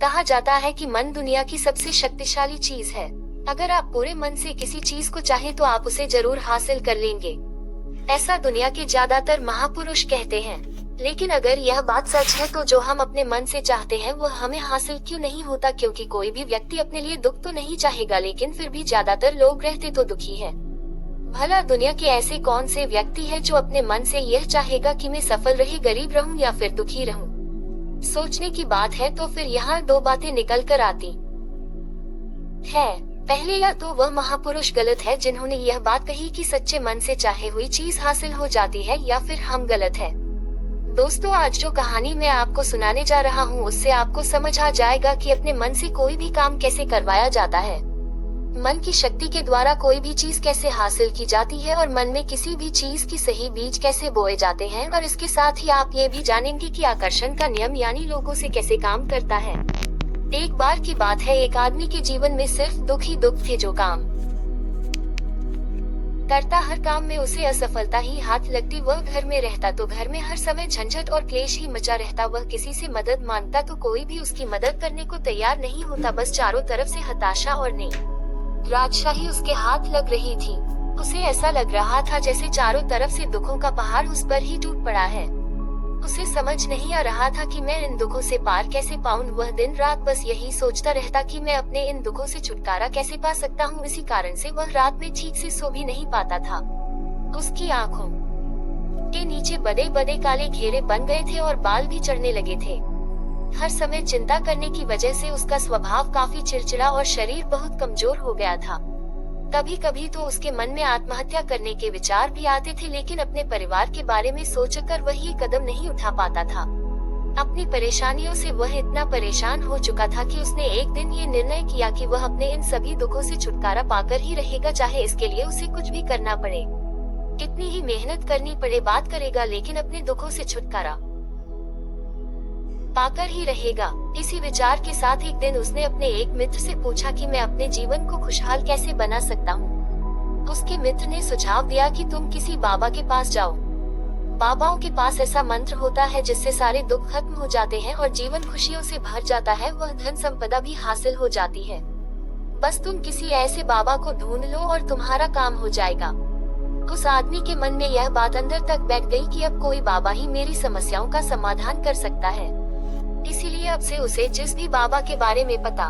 कहा जाता है कि मन दुनिया की सबसे शक्तिशाली चीज है। अगर आप पूरे मन से किसी चीज को चाहें तो आप उसे जरूर हासिल कर लेंगे। ऐसा दुनिया के ज्यादातर महापुरुष कहते हैं। लेकिन अगर यह बात सच है तो जो हम अपने मन से चाहते हैं वह हमें हासिल क्यों नहीं होता? क्योंकि कोई भी व्यक्ति अपने लिए दुख तो नहीं चाहेगा, लेकिन फिर भी ज्यादातर लोग रहते तो दुखी है। भला दुनिया के ऐसे कौन से व्यक्ति है जो अपने मन से यह चाहेगा कि मैं सफल रहे, गरीब रहूं या फिर दुखी रहूं? सोचने की बात है। तो फिर यहाँ दो बातें निकल कर आती है। पहले, या तो वह महापुरुष गलत है जिन्होंने यह बात कही कि सच्चे मन से चाहे हुई चीज हासिल हो जाती है, या फिर हम गलत है। दोस्तों, आज जो कहानी मैं आपको सुनाने जा रहा हूँ उससे आपको समझ आ जाएगा कि अपने मन से कोई भी काम कैसे करवाया जाता है, मन की शक्ति के द्वारा कोई भी चीज कैसे हासिल की जाती है, और मन में किसी भी चीज की सही बीज कैसे बोए जाते हैं। और इसके साथ ही आप ये भी जानेंगे कि आकर्षण का नियम यानी लोगों से कैसे काम करता है। एक बार की बात है, एक आदमी के जीवन में सिर्फ दुख ही दुख थे। जो काम करता हर काम में उसे असफलता ही हाथ लगती। वह घर में रहता तो घर में हर समय झंझट और क्लेश ही मचा रहता। वह किसी से मदद मांगता तो कोई भी उसकी मदद करने को तैयार नहीं होता। बस चारों तरफ से हताशा और निराशाही उसके हाथ लग रही थी। उसे ऐसा लग रहा था जैसे चारों तरफ से दुखों का पहाड़ उस पर ही टूट पड़ा है। उसे समझ नहीं आ रहा था कि मैं इन दुखों से पार कैसे पाऊं। वह दिन रात बस यही सोचता रहता कि मैं अपने इन दुखों से छुटकारा कैसे पा सकता हूँ। इसी कारण से वह रात में ठीक से सो भी नहीं पाता था। उसकी आंखों के नीचे बड़े बड़े काले घेरे बन गए थे और बाल भी चढ़ने लगे थे। हर समय चिंता करने की वजह से उसका स्वभाव काफी चिड़चिड़ा और शरीर बहुत कमजोर हो गया था। कभी कभी तो उसके मन में आत्महत्या करने के विचार भी आते थे, लेकिन अपने परिवार के बारे में सोचकर वह ये कदम नहीं उठा पाता था। अपनी परेशानियों से वह इतना परेशान हो चुका था कि उसने एक दिन ये निर्णय किया कि वह अपने इन सभी दुखों से छुटकारा पाकर ही रहेगा, चाहे इसके लिए उसे कुछ भी करना पड़े, कितनी ही मेहनत करनी पड़े, बात करेगा लेकिन अपने दुखों से छुटकारा पाकर ही रहेगा। इसी विचार के साथ एक दिन उसने अपने एक मित्र से पूछा कि मैं अपने जीवन को खुशहाल कैसे बना सकता हूँ। उसके मित्र ने सुझाव दिया कि तुम किसी बाबा के पास जाओ। बाबाओं के पास ऐसा मंत्र होता है जिससे सारे दुख खत्म हो जाते हैं और जीवन खुशियों से भर जाता है। वह धन संपदा भी हासिल हो जाती है। बस तुम किसी ऐसे बाबा को ढूंढ लो और तुम्हारा काम हो जाएगा। उस आदमी के मन में यह बात अंदर तक बैठ गई कि अब कोई बाबा ही मेरी समस्याओं का समाधान कर सकता है। इसीलिए अब से उसे जिस भी बाबा के बारे में पता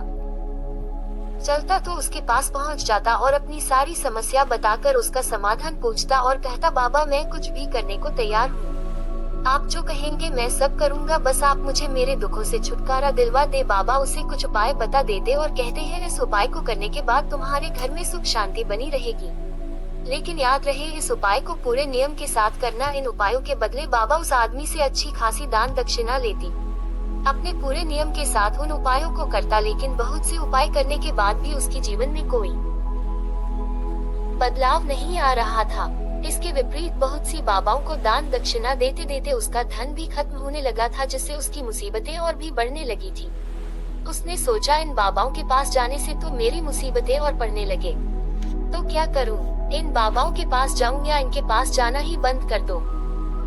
चलता तो उसके पास पहुंच जाता और अपनी सारी समस्या बताकर उसका समाधान पूछता और कहता, बाबा मैं कुछ भी करने को तैयार हूँ, आप जो कहेंगे मैं सब करूँगा, बस आप मुझे मेरे दुखों से छुटकारा दिलवा दे। बाबा उसे कुछ उपाय बता देते और कहते हैं इस उपाय को करने के बाद तुम्हारे घर में सुख शांति बनी रहेगी, लेकिन याद रहे इस उपाय को पूरे नियम के साथ करना। इन उपायों के बदले बाबा उस आदमी से अच्छी खासी दान दक्षिणा लेती। अपने पूरे नियम के साथ उन उपायों को करता, लेकिन बहुत से उपाय करने के बाद भी उसके जीवन में कोई बदलाव नहीं आ रहा था। इसके विपरीत बहुत सी बाबाओं को दान दक्षिणा देते देते उसका धन भी खत्म होने लगा था, जिससे उसकी मुसीबतें और भी बढ़ने लगी थी। उसने सोचा इन बाबाओं के पास जाने से तो मेरी मुसीबतें और बढ़ने लगे, तो क्या करूं? इन बाबाओं के पास जाऊं या इनके पास जाना ही बंद कर दो?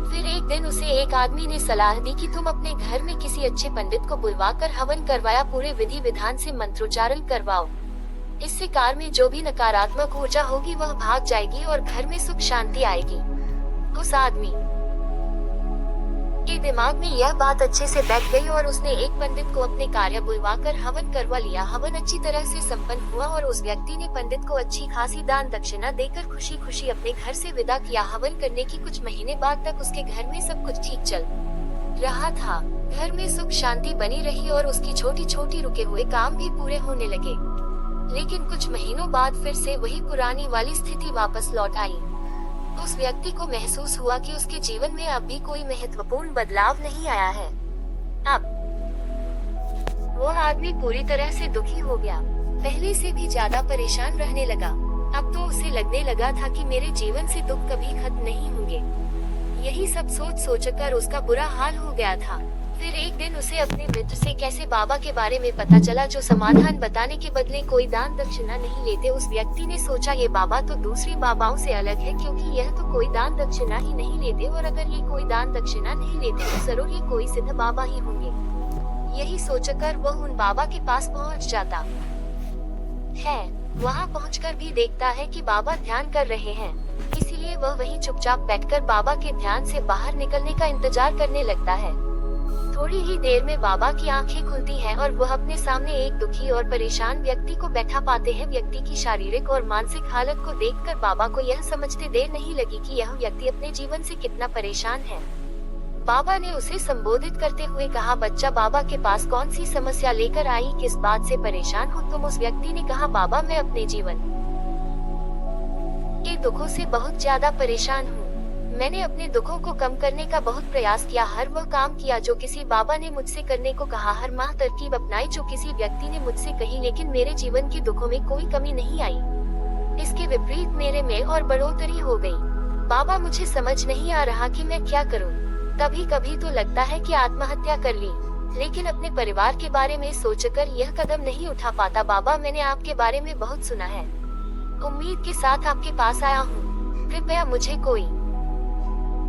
फिर एक दिन उसे एक आदमी ने सलाह दी कि तुम अपने घर में किसी अच्छे पंडित को बुलवाकर हवन करवाया पूरे विधि विधान से मंत्रोच्चारण करवाओ। इससे कार में जो भी नकारात्मक ऊर्जा होगी वह भाग जाएगी और घर में सुख शांति आएगी। उस आदमी के दिमाग में यह बात अच्छे से बैठ गई और उसने एक पंडित को अपने कार्य बुलवाकर हवन करवा लिया। हवन अच्छी तरह से संपन्न हुआ और उस व्यक्ति ने पंडित को अच्छी खासी दान दक्षिणा देकर खुशी खुशी अपने घर से विदा किया। हवन करने की कुछ महीने बाद तक उसके घर में सब कुछ ठीक चल रहा था। घर में सुख शांति बनी रही और उसकी छोटी छोटी रुके हुए काम भी पूरे होने लगे। लेकिन कुछ महीनों बाद फिर से वही पुरानी वाली स्थिति वापस लौट आई। उस व्यक्ति को महसूस हुआ कि उसके जीवन में अब भी कोई महत्वपूर्ण बदलाव नहीं आया है। अब वो आदमी पूरी तरह से दुखी हो गया, पहले से भी ज्यादा परेशान रहने लगा। अब तो उसे लगने लगा था कि मेरे जीवन से दुख कभी खत्म नहीं होंगे। यही सब सोच सोचकर उसका बुरा हाल हो गया था। फिर एक दिन उसे अपने मित्र से कैसे बाबा के बारे में पता चला जो समाधान बताने के बदले कोई दान दक्षिणा नहीं लेते। उस व्यक्ति ने सोचा ये बाबा तो दूसरी बाबाओं से अलग है, क्योंकि यह तो कोई दान दक्षिणा ही नहीं लेते, और अगर ये कोई दान दक्षिणा नहीं लेते तो जरूर ये कोई सिद्ध बाबा ही होंगे। यही सोचकर वह उन बाबा के पास पहुंच जाता है। वहां पहुंचकर भी देखता है कि बाबा ध्यान कर रहे हैं, इसीलिए वह वहीं चुपचाप बैठकर बाबा के ध्यान से बाहर निकलने का इंतजार करने लगता है। थोड़ी ही देर में बाबा की आंखें खुलती हैं और वह अपने सामने एक दुखी और परेशान व्यक्ति को बैठा पाते हैं। व्यक्ति की शारीरिक और मानसिक हालत को देखकर बाबा को यह समझते देर नहीं लगी कि यह व्यक्ति अपने जीवन से कितना परेशान है। बाबा ने उसे संबोधित करते हुए कहा, बच्चा बाबा के पास कौन सी समस्या लेकर आई, किस बात से परेशान हो तुम? उस व्यक्ति ने कहा, बाबा मैं अपने जीवन के दुखों से बहुत ज्यादा परेशान हूँ। मैंने अपने दुखों को कम करने का बहुत प्रयास किया, हर वह काम किया जो किसी बाबा ने मुझसे करने को कहा, हर माह तरकीब अपनाई जो किसी व्यक्ति ने मुझसे कही, लेकिन मेरे जीवन के दुखों में कोई कमी नहीं आई। इसके विपरीत मेरे में और बढ़ोतरी हो गई। बाबा मुझे समझ नहीं आ रहा कि मैं क्या करूं। कभी कभी तो लगता है कि आत्महत्या कर ली, लेकिन अपने परिवार के बारे में सोचकर यह कदम नहीं उठा पाता। बाबा मैंने आपके बारे में बहुत सुना है, उम्मीद के साथ आपके पास आया हूँ। कृपया मुझे कोई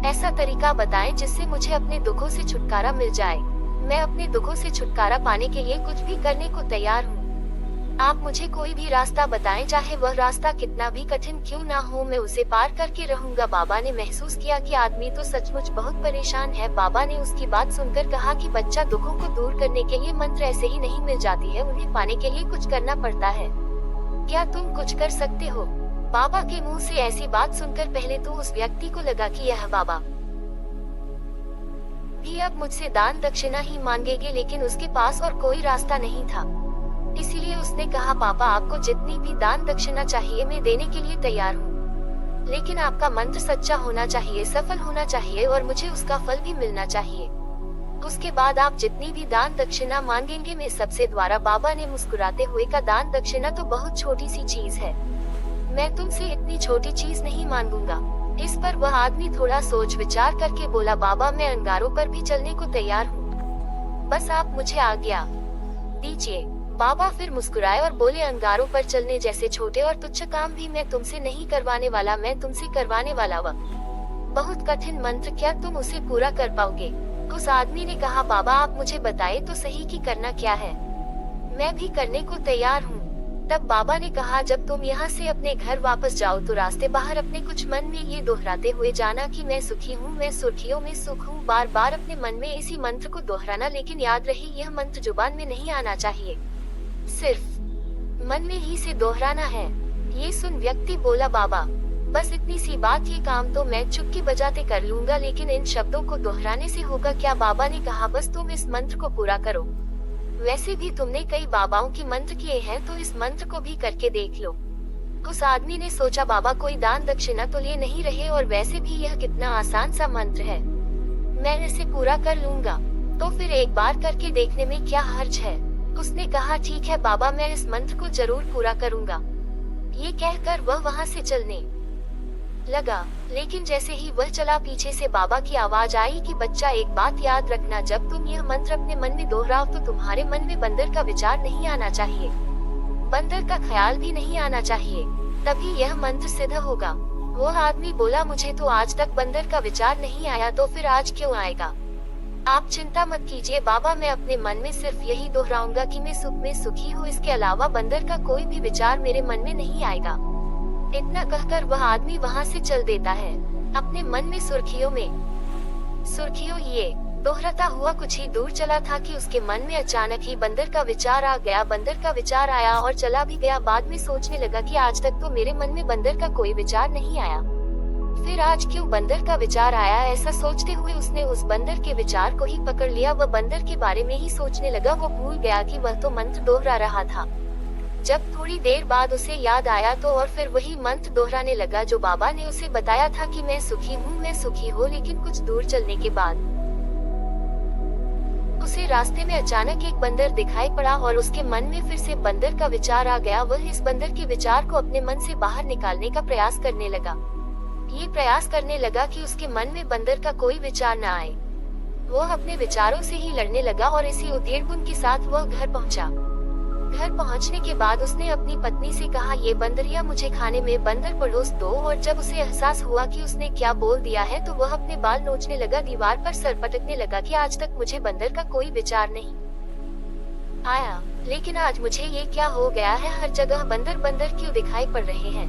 ऐसा तरीका बताएं जिससे मुझे अपने दुखों से छुटकारा मिल जाए। मैं अपने दुखों से छुटकारा पाने के लिए कुछ भी करने को तैयार हूँ। आप मुझे कोई भी रास्ता बताएं, चाहे वह रास्ता कितना भी कठिन क्यों ना हो, मैं उसे पार करके रहूंगा। बाबा ने महसूस किया कि आदमी तो सचमुच बहुत परेशान है। बाबा ने उसकी बात सुनकर कहा कि बच्चा, दुखों को दूर करने के लिए मंत्र ऐसे ही नहीं मिल जाती है, उन्हें पाने के लिए कुछ करना पड़ता है। क्या तुम कुछ कर सकते हो? बाबा के मुंह से ऐसी बात सुनकर पहले तो उस व्यक्ति को लगा कि यह बाबा भी अब मुझसे दान दक्षिणा ही मांगेंगे, लेकिन उसके पास और कोई रास्ता नहीं था। इसीलिए उसने कहा, पापा आपको जितनी भी दान दक्षिणा चाहिए मैं देने के लिए तैयार हूँ, लेकिन आपका मंत्र सच्चा होना चाहिए, सफल होना चाहिए और मुझे उसका फल भी मिलना चाहिए। उसके बाद आप जितनी भी दान दक्षिणा मांगेंगे मैं सबसे द्वारा। बाबा ने मुस्कुराते हुए कहा, दान दक्षिणा तो बहुत छोटी सी चीज है, मैं तुमसे इतनी छोटी चीज नहीं मांगूंगा। इस पर वह आदमी थोड़ा सोच विचार करके बोला, बाबा मैं अंगारों पर भी चलने को तैयार हूँ, बस आप मुझे आज्ञा दीजिए। बाबा फिर मुस्कुराए और बोले, अंगारों पर चलने जैसे छोटे और तुच्छ काम भी मैं तुमसे नहीं करवाने वाला, मैं तुमसे करवाने वाला वह बहुत कठिन मंत्र, क्या तुम उसे पूरा कर पाओगे? उस आदमी ने कहा, बाबा आप मुझे बताए तो सही कि करना क्या है, मैं भी करने को तैयार हूँ। तब बाबा ने कहा, जब तुम यहाँ से अपने घर वापस जाओ तो रास्ते बाहर अपने कुछ मन में ये दोहराते हुए जाना कि मैं सुखी हूँ, मैं सुर्खियों में सुख हूँ। बार बार अपने मन में इसी मंत्र को दोहराना, लेकिन याद रहे यह मंत्र जुबान में नहीं आना चाहिए, सिर्फ मन में ही से दोहराना है। ये सुन व्यक्ति बोला, बाबा बस इतनी सी बात, ये काम तो मैं चुटकी बजाते कर लूंगा, लेकिन इन शब्दों को दोहराने से होगा क्या? बाबा ने कहा, बस तुम इस मंत्र को पूरा करो, वैसे भी तुमने कई बाबाओं के मंत्र किए हैं तो इस मंत्र को भी करके देख लो। उस आदमी ने सोचा, बाबा कोई दान दक्षिणा तो ले नहीं रहे और वैसे भी यह कितना आसान सा मंत्र है, मैं इसे पूरा कर लूंगा, तो फिर एक बार करके देखने में क्या हर्ज है? उसने कहा, ठीक है बाबा मैं इस मंत्र को जरूर पूरा करूंगा। ये कहकर वह वहां से चलने लगा, लेकिन जैसे ही वह चला पीछे से बाबा की आवाज आई कि बच्चा एक बात याद रखना, जब तुम यह मंत्र अपने मन में दोहराओ तो तुम्हारे मन में बंदर का विचार नहीं आना चाहिए, बंदर का ख्याल भी नहीं आना चाहिए, तभी यह मंत्र सिद्ध होगा। वो आदमी बोला, मुझे तो आज तक बंदर का विचार नहीं आया, तो फिर आज क्यों आएगा? आप चिंता मत कीजिए बाबा, मैं अपने मन में सिर्फ यही दोहराऊंगा कि मैं सुख में सुखी हूँ, इसके अलावा बंदर का कोई भी विचार मेरे मन में नहीं आएगा। इतना कहकर वह आदमी वहाँ से चल देता है, अपने मन में सुर्खियों ये दोहराता हुआ कुछ ही दूर चला था कि उसके मन में अचानक ही बंदर का विचार आ गया। बंदर का विचार आया और चला भी गया। बाद में सोचने लगा कि आज तक तो मेरे मन में बंदर का कोई विचार नहीं आया, फिर आज क्यों बंदर का विचार आया? ऐसा सोचते हुए उसने उस बंदर के विचार को ही पकड़ लिया। वह बंदर के बारे में ही सोचने लगा। वो भूल गया कि वह तो मंत्र दोहरा रहा था। जब थोड़ी देर बाद उसे याद आया तो और फिर वही मंत्र दोहराने लगा जो बाबा ने उसे बताया था कि मैं सुखी हूँ, मैं सुखी हूँ। लेकिन कुछ दूर चलने के बाद उसे रास्ते में अचानक एक बंदर दिखाई पड़ा और उसके मन में फिर से बंदर का विचार आ गया। वह इस बंदर के विचार को अपने मन से बाहर निकालने का प्रयास करने लगा। ये प्रयास करने लगा कि उसके मन में बंदर का कोई विचार न आए। वह अपने विचारों से ही लड़ने लगा और इसी उद्वेग के साथ वह घर पहुंचा। घर पहुंचने के बाद उसने अपनी पत्नी से कहा, ये बंदरिया मुझे खाने में बंदर परोस दो। और जब उसे एहसास हुआ कि उसने क्या बोल दिया है तो वह अपने बाल नोचने लगा, दीवार पर सर पटकने लगा कि आज तक मुझे बंदर का कोई विचार नहीं आया, लेकिन आज मुझे ये क्या हो गया है, हर जगह बंदर बंदर क्यों दिखाई पड़ रहे हैं,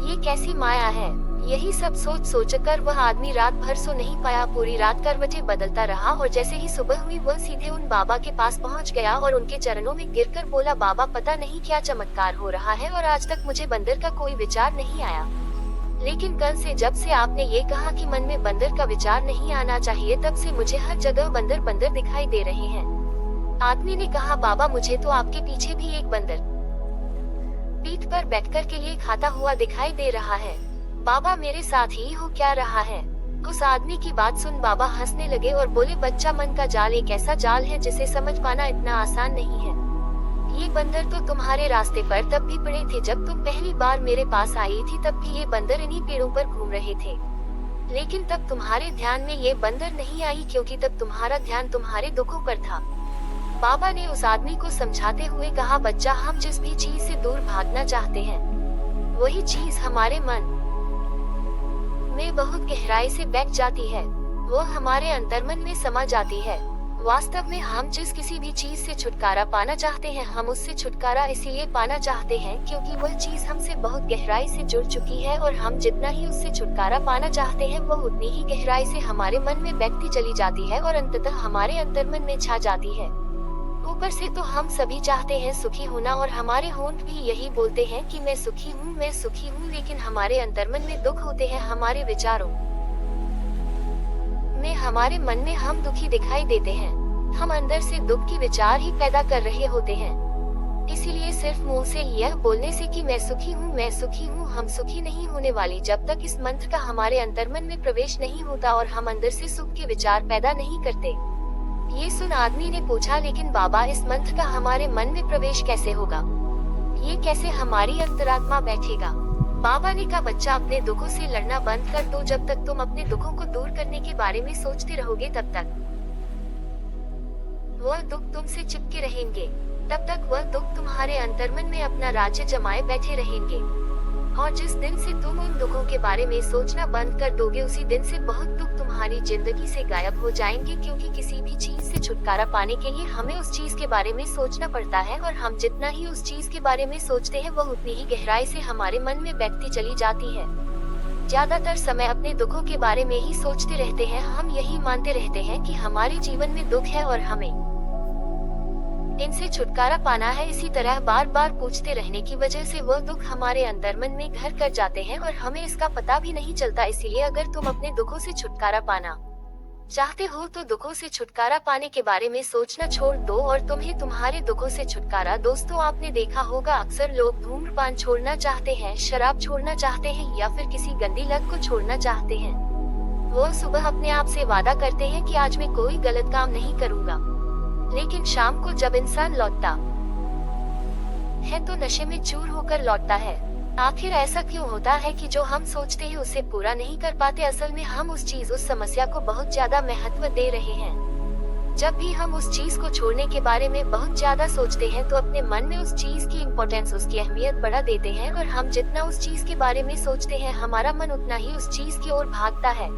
ये कैसी माया है। यही सब सोच सोचकर वह आदमी रात भर सो नहीं पाया, पूरी रात करवटें बदलता रहा और जैसे ही सुबह हुई वह सीधे उन बाबा के पास पहुंच गया और उनके चरणों में गिरकर बोला, बाबा पता नहीं क्या चमत्कार हो रहा है और आज तक मुझे बंदर का कोई विचार नहीं आया, लेकिन कल से जब से आपने ये कहा कि मन में बंदर का विचार नहीं आना चाहिए, तब से मुझे हर जगह बंदर बंदर दिखाई दे रहे हैं। आदमी ने कहा, बाबा मुझे तो आपके पीछे भी एक बंदर पीठ पर बैठकर के लिए खाता हुआ दिखाई दे रहा है। बाबा मेरे साथ ही हो क्या रहा है। उस आदमी की बात सुन बाबा हंसने लगे और बोले, बच्चा मन का जाल एक ऐसा जाल है जिसे समझ पाना इतना आसान नहीं है। ये बंदर तो तुम्हारे रास्ते पर तब भी पड़े थे जब तुम पहली बार मेरे पास आई थी, तब भी ये बंदर इन्हीं पेड़ों पर घूम रहे थे, लेकिन तब तुम्हारे ध्यान में ये बंदर नहीं आई क्योंकि तब तुम्हारा ध्यान तुम्हारे दुखों पर था। बाबा ने उस आदमी को समझाते हुए कहा, बच्चा हम जिस भी चीज से दूर भागना चाहते हैं वही चीज हमारे मन में बहुत गहराई से बैठ जाती है, वो हमारे अंतर्मन में समा जाती है। वास्तव में हम जिस किसी भी चीज से छुटकारा पाना चाहते हैं, हम उससे छुटकारा इसीलिए पाना चाहते हैं क्योंकि वह चीज हमसे बहुत गहराई से जुड़ चुकी है और हम जितना ही उससे छुटकारा पाना चाहते हैं वह उतनी ही गहराई से हमारे मन में बैठती चली जाती है और अंततः हमारे अंतर्मन में छा जाती है। ऊपर से तो हम सभी चाहते हैं सुखी होना और हमारे होंठ भी यही बोलते हैं कि मैं सुखी हूँ, मैं सुखी हूँ, लेकिन हमारे अंतर्मन में दुख होते हैं। हमारे विचारों में, हमारे मन में हम दुखी दिखाई देते हैं। हम अंदर से दुख की विचार ही पैदा कर रहे होते हैं। इसीलिए सिर्फ मुंह से यह बोलने से कि मैं सुखी हूँ, मैं सुखी हूँ, हम सुखी नहीं होने वाली जब तक इस मंत्र का हमारे अंतर्मन में प्रवेश नहीं होता और हम अंदर से सुख के विचार पैदा नहीं करते। ये सुन आदमी ने पूछा, लेकिन बाबा इस मंत्र का हमारे मन में प्रवेश कैसे होगा, ये कैसे हमारी अंतरात्मा बैठेगा। बाबा ने कहा, बच्चा अपने दुखों से लड़ना बंद कर दो। जब तक तुम अपने दुखों को दूर करने के बारे में सोचते रहोगे तब तक वह दुख तुमसे चिपके रहेंगे, तब तक वह दुख तुम्हारे अंतर्मन में अपना राज्य जमाए बैठे रहेंगे। और जिस दिन से तुम उन दुखों के बारे में सोचना बंद कर दोगे, उसी दिन से बहुत दुख तुम्हारी जिंदगी से गायब हो जाएंगे, क्योंकि किसी भी चीज से छुटकारा पाने के लिए हमें उस चीज के बारे में सोचना पड़ता है और हम जितना ही उस चीज के बारे में सोचते हैं वह उतनी ही गहराई से हमारे मन में बैठती चली जाती है। ज्यादातर समय अपने दुखों के बारे में ही सोचते रहते हैं। हम यही मानते रहते हैं कि हमारे जीवन में दुख है और हमें इनसे छुटकारा पाना है। इसी तरह बार बार पूछते रहने की वजह से वह दुख हमारे अंतर्मन में घर कर जाते हैं और हमें इसका पता भी नहीं चलता। इसीलिए अगर तुम अपने दुखों से छुटकारा पाना चाहते हो तो दुखों से छुटकारा पाने के बारे में सोचना छोड़ दो और तुम्हें तुम्हारे दुखों से छुटकारा। दोस्तों, आपने देखा होगा अक्सर लोग धूम्रपान छोड़ना चाहते हैं, शराब छोड़ना चाहते हैं या फिर किसी गंदी लत को छोड़ना चाहते हैं। वो सुबह अपने आप से वादा करते हैं कि आज मैं कोई गलत काम नहीं करूँगा, लेकिन शाम को जब इंसान लौटता है तो नशे में चूर होकर लौटता है। आखिर ऐसा क्यों होता है कि जो हम सोचते हैं उसे पूरा नहीं कर पाते? असल में हम उस समस्या को बहुत ज्यादा महत्व दे रहे हैं। जब भी हम उस चीज को छोड़ने के बारे में बहुत ज्यादा सोचते हैं तो अपने मन में उस चीज की इम्पोर्टेंस, उसकी अहमियत बढ़ा देते हैं और हम जितना उस चीज के बारे में सोचते हैं हमारा मन उतना ही उस चीज की ओर भागता है।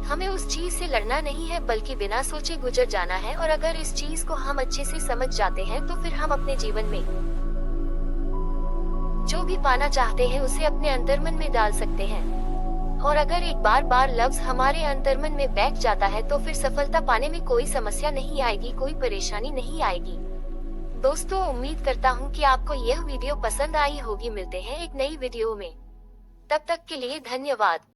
हमें उस चीज से लड़ना नहीं है बल्कि बिना सोचे गुजर जाना है। और अगर इस चीज को हम अच्छे से समझ जाते हैं तो फिर हम अपने जीवन में जो भी पाना चाहते हैं उसे अपने अंतर्मन में डाल सकते हैं। और अगर एक बार लफ्ज हमारे अंतर्मन में बैठ जाता है तो फिर सफलता पाने में कोई समस्या नहीं आएगी, कोई परेशानी नहीं आएगी। दोस्तों, उम्मीद करता हूँ कि आपको यह वीडियो पसंद आई होगी। मिलते हैं एक नई वीडियो में, तब तक के लिए धन्यवाद।